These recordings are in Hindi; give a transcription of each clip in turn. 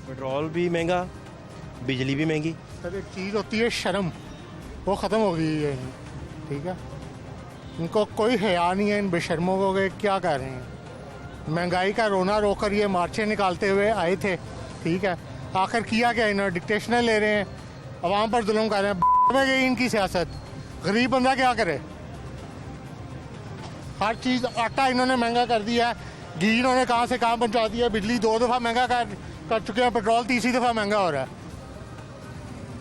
पेट्रोल भी महंगा, बिजली भी महंगी। सर एक चीज़ होती है शर्म, वो ख़त्म हो गई है, ठीक है। इनको कोई हया नहीं है इन बेशर्मों को कि क्या कह रहे हैं। महंगाई का रोना रोकर ये मार्चे निकालते हुए आए थे, ठीक है। आखिर किया क्या इन्होंने? डिक्टेशनें ले रहे हैं, अवाम पर जुल्म कर रहे हैं। में गई इनकी सियासत, गरीब बंदा क्या करे? हर चीज़, आटा इन्होंने महंगा कर दिया है, घी इन्होंने कहाँ से कहाँ पहुँचा दिया, बिजली 2 दफ़ा महंगा कर चुके हैं, पेट्रोल तीसरी दफ़ा महंगा हो रहा है।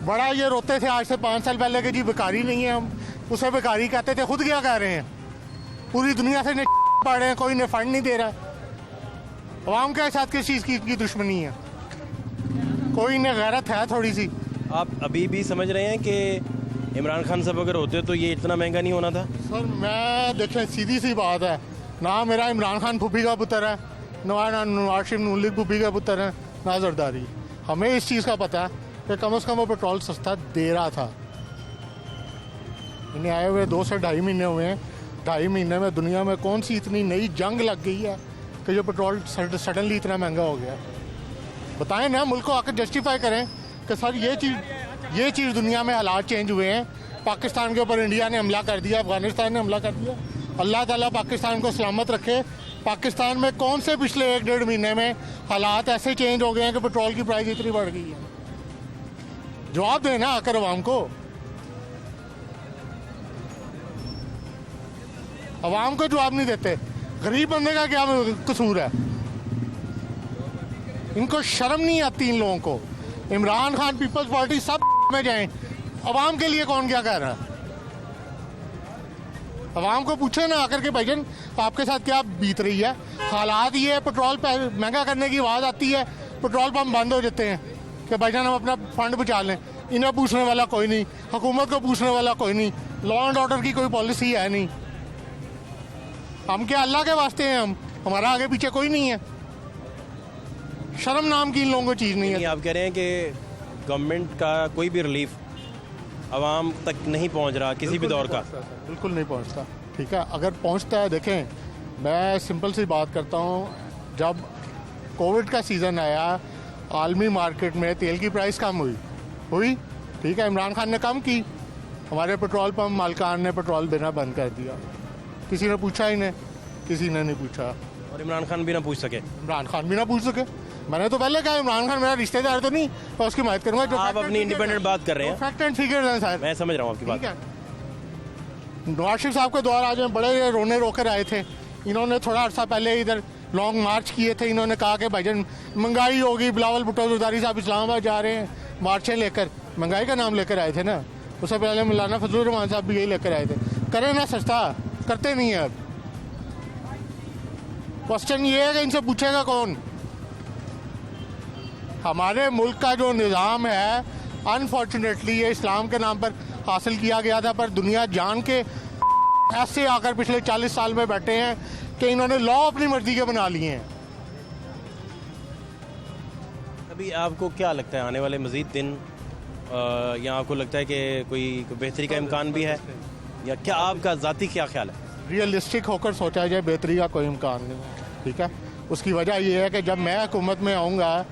बड़ा ये रोते थे आज से 5 साल पहले कि जी बेकारी नहीं है, हम उसे बेकारी कहते थे। खुद क्या कह रहे हैं? पूरी दुनिया से पड़ रहे हैं, कोई ने फंड नहीं दे रहा। अवाम के साथ किस चीज़ की दुश्मनी है? कोई ने गैरत है थोड़ी सी? आप अभी भी समझ रहे हैं कि इमरान खान साहब अगर होते तो ये इतना महंगा नहीं होना था? सर मैं देखें, सीधी सी बात है ना, मेरा इमरान खान फूफी का पुत्र है, ना नवाज शरीफ नून लीग फूफी का पुत्र है, ना जरदारी। हमें इस चीज़ का पता है कि कम से कम वो पेट्रोल सस्ता दे रहा था। इन्हें आए हुए 2 से 2.5 महीने हुए हैं। 2.5 महीने में दुनिया में कौन सी इतनी नई जंग लग गई है कि जो पेट्रोल सडनली इतना महंगा हो गया? बताएं ना, मुल्क को आकर जस्टिफाई करें कि सर ये चीज़ दुनिया में हालात चेंज हुए हैं। पाकिस्तान के ऊपर इंडिया ने हमला कर दिया, अफगानिस्तान ने हमला कर दिया। अल्लाह ताला पाकिस्तान को सलामत रखे। पाकिस्तान में कौन से पिछले 1-1.5 महीने में हालात ऐसे चेंज हो गए हैं कि पेट्रोल की प्राइस इतनी बढ़ गई है? जवाब देना आकर अवाम को। अवाम को जवाब नहीं देते। गरीब बंदे का क्या कसूर है? इनको शर्म नहीं आती इन लोगों को। इमरान खान, पीपल्स पार्टी सब में जाएं, अवाम के लिए कौन क्या कह रहा है? अवाम को पूछे ना आकर के भाईजान आपके साथ क्या बीत रही है। हालात ये है, पेट्रोल महंगा करने की आवाज़ आती है, पेट्रोल पंप बंद हो जाते हैं कि भाईजान हम अपना फंड बचा लें। इन्हें पूछने वाला कोई नहीं, हुकूमत को पूछने वाला कोई नहीं, लॉ एंड ऑर्डर की कोई पॉलिसी है नहीं। हम क्या अल्लाह के वास्ते हैं? हमारा आगे पीछे कोई नहीं है। शर्म नाम की इन लोगों को चीज़ नहीं है। आप कह रहे हैं कि गवर्नमेंट का कोई भी रिलीफ आवाम तक नहीं पहुंच रहा किसी भी दौर का? बिल्कुल नहीं पहुंचता, ठीक है। अगर पहुंचता है, देखें मैं सिंपल सी बात करता हूं, जब कोविड का सीज़न आया आलमी मार्केट में तेल की प्राइस कम हुई, ठीक है। इमरान खान ने कम की, हमारे पेट्रोल पंप मालिकान ने पेट्रोल देना बंद कर दिया। किसी ने पूछा ही नहीं, किसी ने नहीं पूछा। और इमरान खान भी ना पूछ सके? इमरान खान भी ना पूछ सके। मैंने तो पहले कहा इमरान खान मेरा रिश्तेदार तो नहीं, और उसकी मदद करूंगा। जो आप अपनी इंडिपेंडेंट बात कर रहे हैं, फैक्ट एंड फिगर्स हैं सर। मैं समझ रहा हूँ आपकी बात। ठीक है, नवाज शरीफ साहब के दौर आज में बड़े रोने रोकर आए थे। इन्होंने थोड़ा अर्सा पहले इधर लॉन्ग मार्च किए थे। इन्होंने कहा कि भाईजान महंगाई होगी, बिलावल भुट्टो जरदारी साहब इस्लामाबाद जा रहे हैं मार्चें लेकर, महंगाई का नाम लेकर आए थे ना। उससे पहले मौलाना फजलुर रहमान साहब भी यही लेकर आए थे। करें ना सस्ता, करते नहीं है। अब क्वेश्चन ये है कि इनसे पूछेगा कौन? हमारे मुल्क का जो निज़ाम है अनफॉर्चुनेटली ये इस्लाम के नाम पर हासिल किया गया था, पर दुनिया जान के ऐसे आकर पिछले 40 साल में बैठे हैं कि इन्होंने लॉ अपनी मर्जी के बना लिए हैं। अभी आपको क्या लगता है आने वाले मज़ीद दिन या आपको लगता है कि कोई बेहतरी का इम्कान भी है, या क्या आपका ज़ाती क्या ख्याल है? रियलिस्टिक होकर सोचा जाए, बेहतरी का कोई इम्कान नहीं, ठीक है। उसकी वजह यह है कि जब मैं हुकूमत में आऊँगा,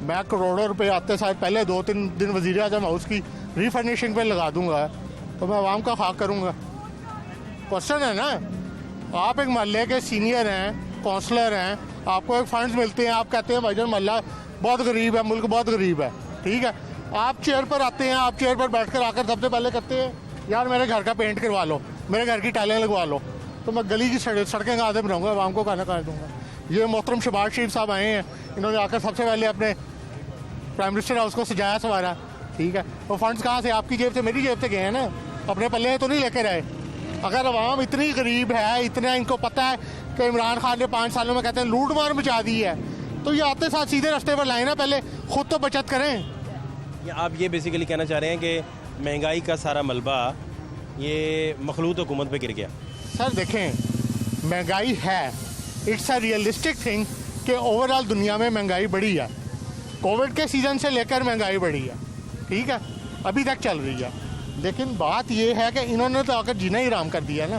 मैं करोड़ों रुपए आते साथ पहले 2-3 दिन वज़ीर आज़म हाउस की रीफर्निशिंग पे लगा दूंगा, तो मैं आवाम का खाक करूँगा। क्वेश्चन है ना, आप एक मोहल्ले के सीनियर हैं, काउंसलर हैं, आपको एक फंड्स मिलते हैं, आप कहते हैं भाईजान मोहल्ला बहुत गरीब है, मुल्क बहुत गरीब है, ठीक है। आप चेयर पर आते हैं, आप चेयर पर बैठ कर आकर सबसे पहले कहते हैं यार मेरे घर का पेंट करवा लो, मेरे घर की टाइलें लगवा लो, तो मैं गली की सड़कें कहाँ से बनाऊँगा, आवाम को खाना कहाँ दूँगा? ये मोहतरम शहबाज शरीफ साहब आए हैं, इन्होंने आकर सबसे पहले अपने प्राइम मिनिस्टर हाउस को सजाया संवारा, ठीक है। वो फंड्स कहाँ से? आपकी जेब से, मेरी जेब से गए हैं ना, अपने पल्ले तो नहीं लेकर आए। अगर अवाम इतनी गरीब है, इतना इनको पता है कि इमरान खान ने 5 सालों में कहते हैं लूट मार मचा दी है, तो ये आते साथ सीधे रास्ते पर लाए ना, पहले खुद तो बचत करें। या आप ये बेसिकली कहना चाह रहे हैं कि महंगाई का सारा मलबा ये मखलूत हुकूमत पे गिर गया? सर देखें, महंगाई है, इट्स अ रियलिस्टिक थिंग कि ओवरऑल दुनिया में महंगाई बढ़ी है। कोविड के सीज़न से लेकर महंगाई बढ़ी है, ठीक है, अभी तक चल रही है। लेकिन बात ये है कि इन्होंने तो आकर जीना ही हराम कर दिया ना।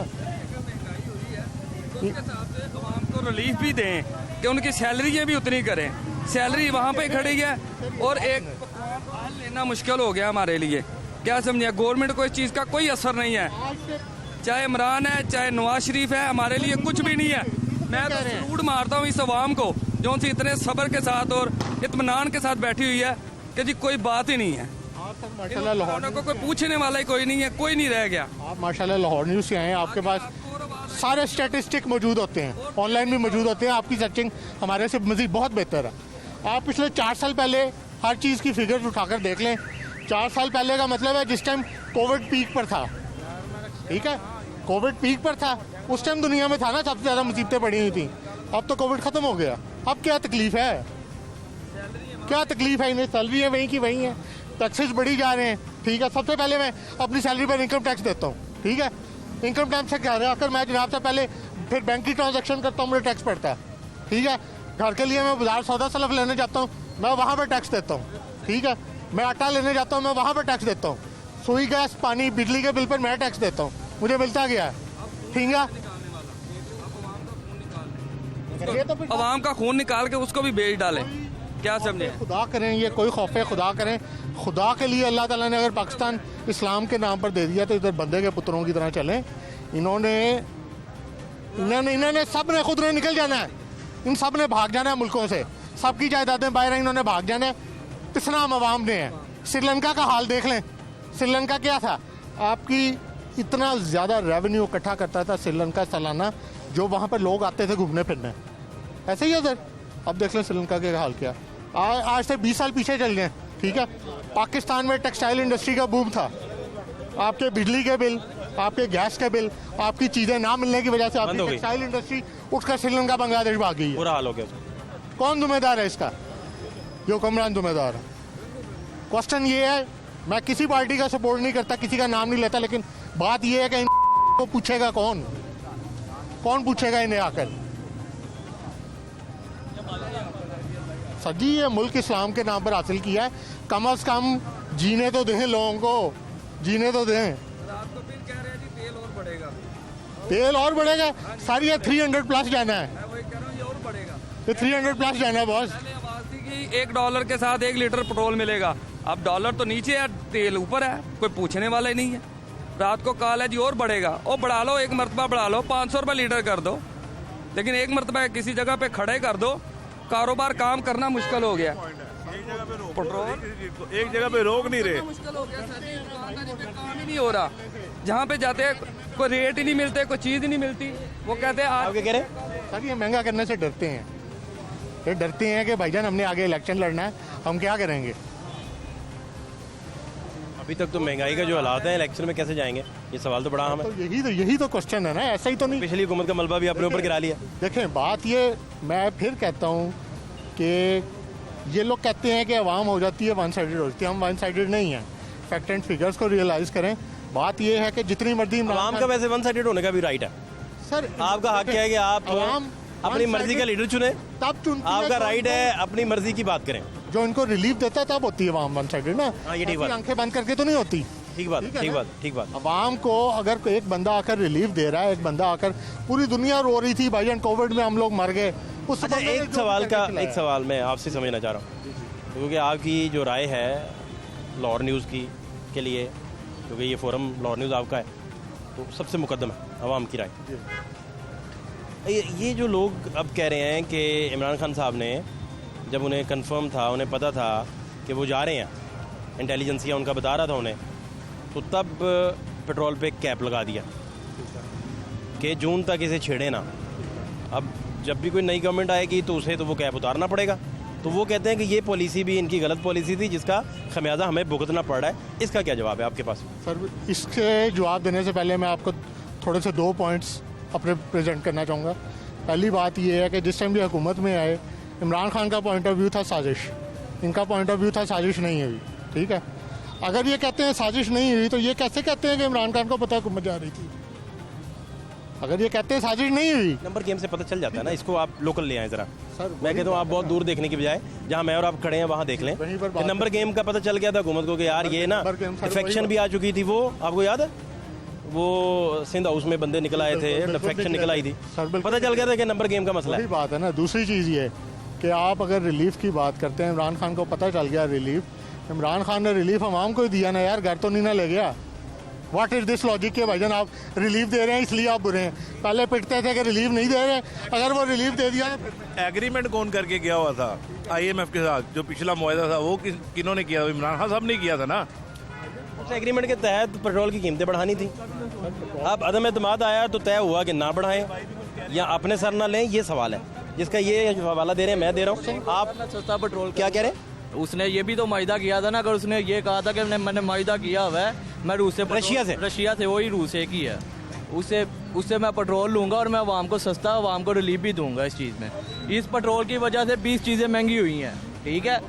उसके साथ अवाम को रिलीफ भी दें कि उनकी सैलरियाँ भी उतनी करें। सैलरी वहाँ पे खड़ी है और एक पकवान लेना मुश्किल हो गया हमारे लिए। क्या समझे, गवर्नमेंट को इस चीज़ का कोई असर नहीं है, चाहे इमरान है चाहे नवाज शरीफ है, हमारे लिए कुछ भी नहीं है। मैं तो सलूट मारता हूँ इस अवाम को जो उनसे इतने सब्र के साथ और इत्मीनान के साथ बैठी हुई है कि जी कोई बात ही नहीं है, माशाल्लाह लाहौर को कोई पूछने वाला ही कोई नहीं है, कोई नहीं रह गया। आप माशाल्लाह लाहौर न्यूज़ से आए हैं, आपके पास सारे स्टैटिस्टिक मौजूद होते हैं, ऑनलाइन भी मौजूद होते हैं, आपकी सर्चिंग हमारे से मज़ीद बहुत बेहतर है। आप पिछले 4 साल पहले हर चीज़ की फिगर्स उठाकर देख लें। 4 साल पहले का मतलब है जिस टाइम कोविड पीक पर था, ठीक है, कोविड पीक पर था, उस टाइम दुनिया में था ना सबसे ज़्यादा मुसीबतें पड़ी हुई थी। अब तो कोविड ख़त्म हो गया, अब क्या तकलीफ है, क्या तकलीफ है? इन्हें सैलरी है वहीं की वहीं है, टैक्सेस बढ़ी जा रहे हैं, ठीक है। सबसे पहले मैं अपनी सैलरी पर इनकम टैक्स देता हूँ, ठीक है। इनकम टैक्स से क्या है, आकर मैं जनाब से पहले फिर बैंक की ट्रांजैक्शन करता हूँ, मुझे टैक्स पड़ता है, ठीक है। घर के लिए मैं बाजार सौदा सलफ लेने जाता हूँ, मैं वहाँ पर टैक्स देता हूँ, ठीक है। मैं आटा लेने जाता हूँ, मैं वहाँ पर टैक्स देता हूँ। सुई गैस पानी बिजली के बिल पर मैं टैक्स देता हूँ, मुझे मिलता गया है, ठीक है। ये तो अवाम का खून निकाल के उसको भी बेच डालें, क्या समझे। खुदा करें, ये कोई खौफ है, खुदा करें, खुदा के लिए अल्लाह ताला ने अगर पाकिस्तान इस्लाम के नाम पर दे दिया तो इधर बंदे के पुत्रों की तरह चलें। इन्होंने सब ने खुद ने निकल जाना है, इन सब ने भाग जाना है मुल्कों से, सबकी जायदादें बाहर हैं, इन्होंने भाग जाना है। पिसना हम अवाम ने है। श्रीलंका का हाल देख लें, श्रीलंका क्या था, आपकी इतना ज़्यादा रेवेन्यू इकट्ठा करता था श्रीलंका सालाना, जो वहाँ पर लोग आते थे घूमने फिरने, ऐसे ही है सर। अब देख लें श्रीलंका के हाल क्या। आज से 20 साल पीछे चल गए, ठीक है। पाकिस्तान में टेक्सटाइल इंडस्ट्री का बूम था, आपके बिजली के बिल, आपके गैस के बिल, आपकी चीज़ें ना मिलने की वजह से आपकी टेक्सटाइल इंडस्ट्री उठकर श्रीलंका बांग्लादेश भाग गई है। बुरा हाल हो गया। कौन जिम्मेदार है इसका? जो हुक्मरान जिम्मेदार है। क्वेश्चन ये है, मैं किसी पार्टी का सपोर्ट नहीं करता, किसी का नाम नहीं लेता, लेकिन बात ये है कि इनको पूछेगा कौन, कौन पूछेगा इन्हें आकर? सर जी, ये मुल्क इस्लाम के नाम पर हासिल किया है, कम से कम जीने तो दें लोगों को, जीने तो दें। तेल और बढ़ेगा सर, ये 300 प्लस जाना है, ये 300 प्लस जाना है बॉस। $1 के साथ 1 लीटर पेट्रोल मिलेगा, अब डॉलर तो नीचे है, तेल ऊपर है, कोई पूछने वाला ही नहीं है। रात को कॉल है जी और बढ़ेगा, और बढ़ा लो, एक मरतबा बढ़ा लो, 500 रुपये लीटर कर दो, लेकिन एक मरतबा किसी जगह पे खड़े कर दो, कारोबार काम करना मुश्किल हो गया। पेट्रोल एक जगह पे रोक नहीं रहे, मुश्किल हो गया सर जी, काम ही नहीं हो रहा। जहाँ पे जाते हैं कोई रेट ही नहीं मिलते, कोई चीज़ ही नहीं मिलती, वो कहते हैं आप क्या कह रहे हैं? सर ये महंगा करने से डरते हैं, ये डरते हैं कि भाईजान हमने आगे इलेक्शन लड़ना है, हम क्या करेंगे। अभी तक तो महंगाई का जो हालात है, इलेक्शन में कैसे जाएंगे, ये सवाल तो बड़ा अहम है। तो यही तो क्वेश्चन है ना, ऐसा ही तो नहीं। पिछली हुकूमत का मलबा भी अपने ऊपर गिरा लिया। देखें बात ये, मैं फिर कहता हूँ कि ये लोग कहते हैं कि अवाम हो जाती है वन साइडेड होती है, हम वन साइडेड नहीं हैं। फैक्ट एंड फिगर्स को रियलाइज़ करें। बात ये है कि जितनी मर्जी आवाम का वैसे वन साइडेड होने का भी राइट है सर, आपका हक है कि आप अपनी मर्जी का लीडर चुने, तब चुनते हैं, आपका राइट है अपनी मर्जी की बात करें। जो इनको रिलीफ देता है तब होती है अवाम वन साइडेड ना। हाँ, ये ठीक बात। आंखें बंद करके तो नहीं होती। ठीक बात, ठीक बात, ठीक बात। अवाम को अगर एक बंदा आकर रिलीफ दे रहा है, एक बंदा आकर, पूरी दुनिया रो रही थी भाईजान कोविड में हम लोग मर गए, उस अच्छा, एक सवाल मैं आपसे समझना चाह रहा हूँ, क्योंकि आपकी जो राय है लाहौर न्यूज़ की के लिए, क्योंकि ये फोरम लाहौर न्यूज़ आपका है, तो सबसे मुकद्दम है अवाम की राय। ये जो लोग अब कह रहे हैं कि इमरान खान साहब ने, जब उन्हें कंफर्म था, उन्हें पता था कि वो जा रहे हैं, इंटेलिजेंसिया उनका बता रहा था उन्हें, तो तब पेट्रोल पे कैप लगा दिया कि जून तक इसे छेड़े ना। अब जब भी कोई नई गवर्नमेंट आएगी तो उसे तो वो कैप उतारना पड़ेगा। तो वो कहते हैं कि ये पॉलिसी भी इनकी गलत पॉलिसी थी, जिसका खमियाजा हमें भुगतना पड़ रहा है। इसका क्या जवाब है आपके पास? सर, इसके जवाब देने से पहले मैं आपको थोड़े से 2 पॉइंट्स अपने प्रेजेंट करना चाहूँगा। पहली बात ये है कि जिस टाइम भी हुकूमत में आए, इमरान खान का पॉइंट ऑफ व्यू था साजिश, इनका पॉइंट ऑफ व्यू था साजिश नहीं हुई, ठीक है। अगर ये कहते हैं साजिश नहीं हुई तो ये कैसे कहते हैं कि इमरान खान को पता हुकूमत जा रही थी? अगर ये कहते हैं साजिश नहीं हुई, नंबर गेम से पता चल जाता है ना। इसको आप लोकल ले आए ज़रा। मैं कहता हूँ आप बहुत दूर देखने की बजाय जहाँ मैं और आप खड़े हैं वहाँ देख लें। नंबर गेम का पता चल गया था हुकूमत को कि यार ये ना डिफेक्शन भी आ चुकी थी। वो आपको याद है, वो सिंध हाउस में बंदे निकल आए थे, डिफेक्शन निकल आई थी, पता चल गया था कि नंबर गेम का मसला है। बात है ना। दूसरी चीज़ ये कि आप अगर रिलीफ की बात करते हैं, इमरान खान को पता चल गया रिलीफ, इमरान खान ने रिलीफ आवाम को ही दिया ना यार, घर तो नहीं ना ले गया। व्हाट इज़ दिस लॉजिक के भाईजान आप रिलीफ दे रहे हैं इसलिए आप बुरे हैं? पहले पिटते थे कि रिलीफ नहीं दे रहे, अगर वो रिलीफ दे दिया तो एग्रीमेंट कौन करके गया हुआ था IMF के साथ? जो पिछला मुआहदा था वो किन्होंने किया? इमरान खान साहब ने किया था ना। उस एग्रीमेंट के तहत पेट्रोल की कीमतें बढ़ानी थी। अब अदम एतमाद आया तो तय हुआ कि ना बढ़ाएं या अपने सर ना लें, ये सवाल है जिसका ये हवाला दे रहे हैं, मैं दे रहा हूँ। आप सस्ता पेट्रोल क्या कह रहे हैं? उसने ये भी तो मायदा किया था ना, अगर उसने ये कहा था कि मैंने मायदा किया हुआ है, मैं रूस से रशिया से वही रूस एक ही है, उससे मैं पेट्रोल लूंगा और मैं आवाम को सस्ता, आवाम को रिलीफ भी दूंगा। इस चीज़ में, इस पेट्रोल की वजह से 20 चीज़ें महंगी हुई हैं, ठीक है?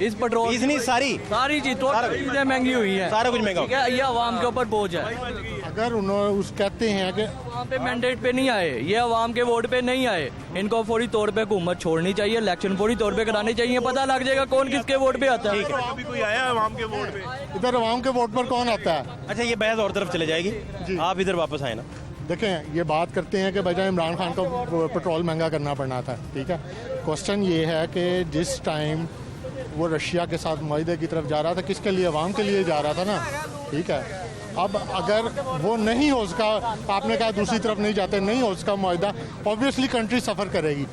इस पेट्रोल इतनी सारी चीज़ चीज़ें महंगी हुई हैं, सारा कुछ महंगा ठीक है? ये आवाम के ऊपर बोझ है। अगर उन्होंने उस कहते हैं कि आवाम पे मैंडेट पे नहीं आए, ये आवाम के वोट पे नहीं आए, इनको फौरी तौर पे हुकूमत छोड़नी चाहिए, इलेक्शन फौरी तौर पे कराने चाहिए, पता लग जाएगा कौन किसके वोट पे आता है। अभी कोई आया आवाम के वोट पे? इधर आवाम के वोट पर कौन आता है? अच्छा, ये बहस और तरफ चले जाएगी, आप इधर वापस आए ना। देखें, ये बात करते हैं कि बजाय इमरान खान को पेट्रोल महंगा करना पड़ना था, ठीक है? क्वेश्चन ये है कि जिस टाइम वो रशिया के साथ मुआहदे की तरफ जा रहा था, किसके लिए? अवाम के लिए जा रहा था ना, ठीक है? अब अगर वो नहीं हो सका, आपने कहा दूसरी तरफ नहीं जाते, नहीं हो सका मुआहदा, ऑब्वियसली कंट्री सफ़र करेगी।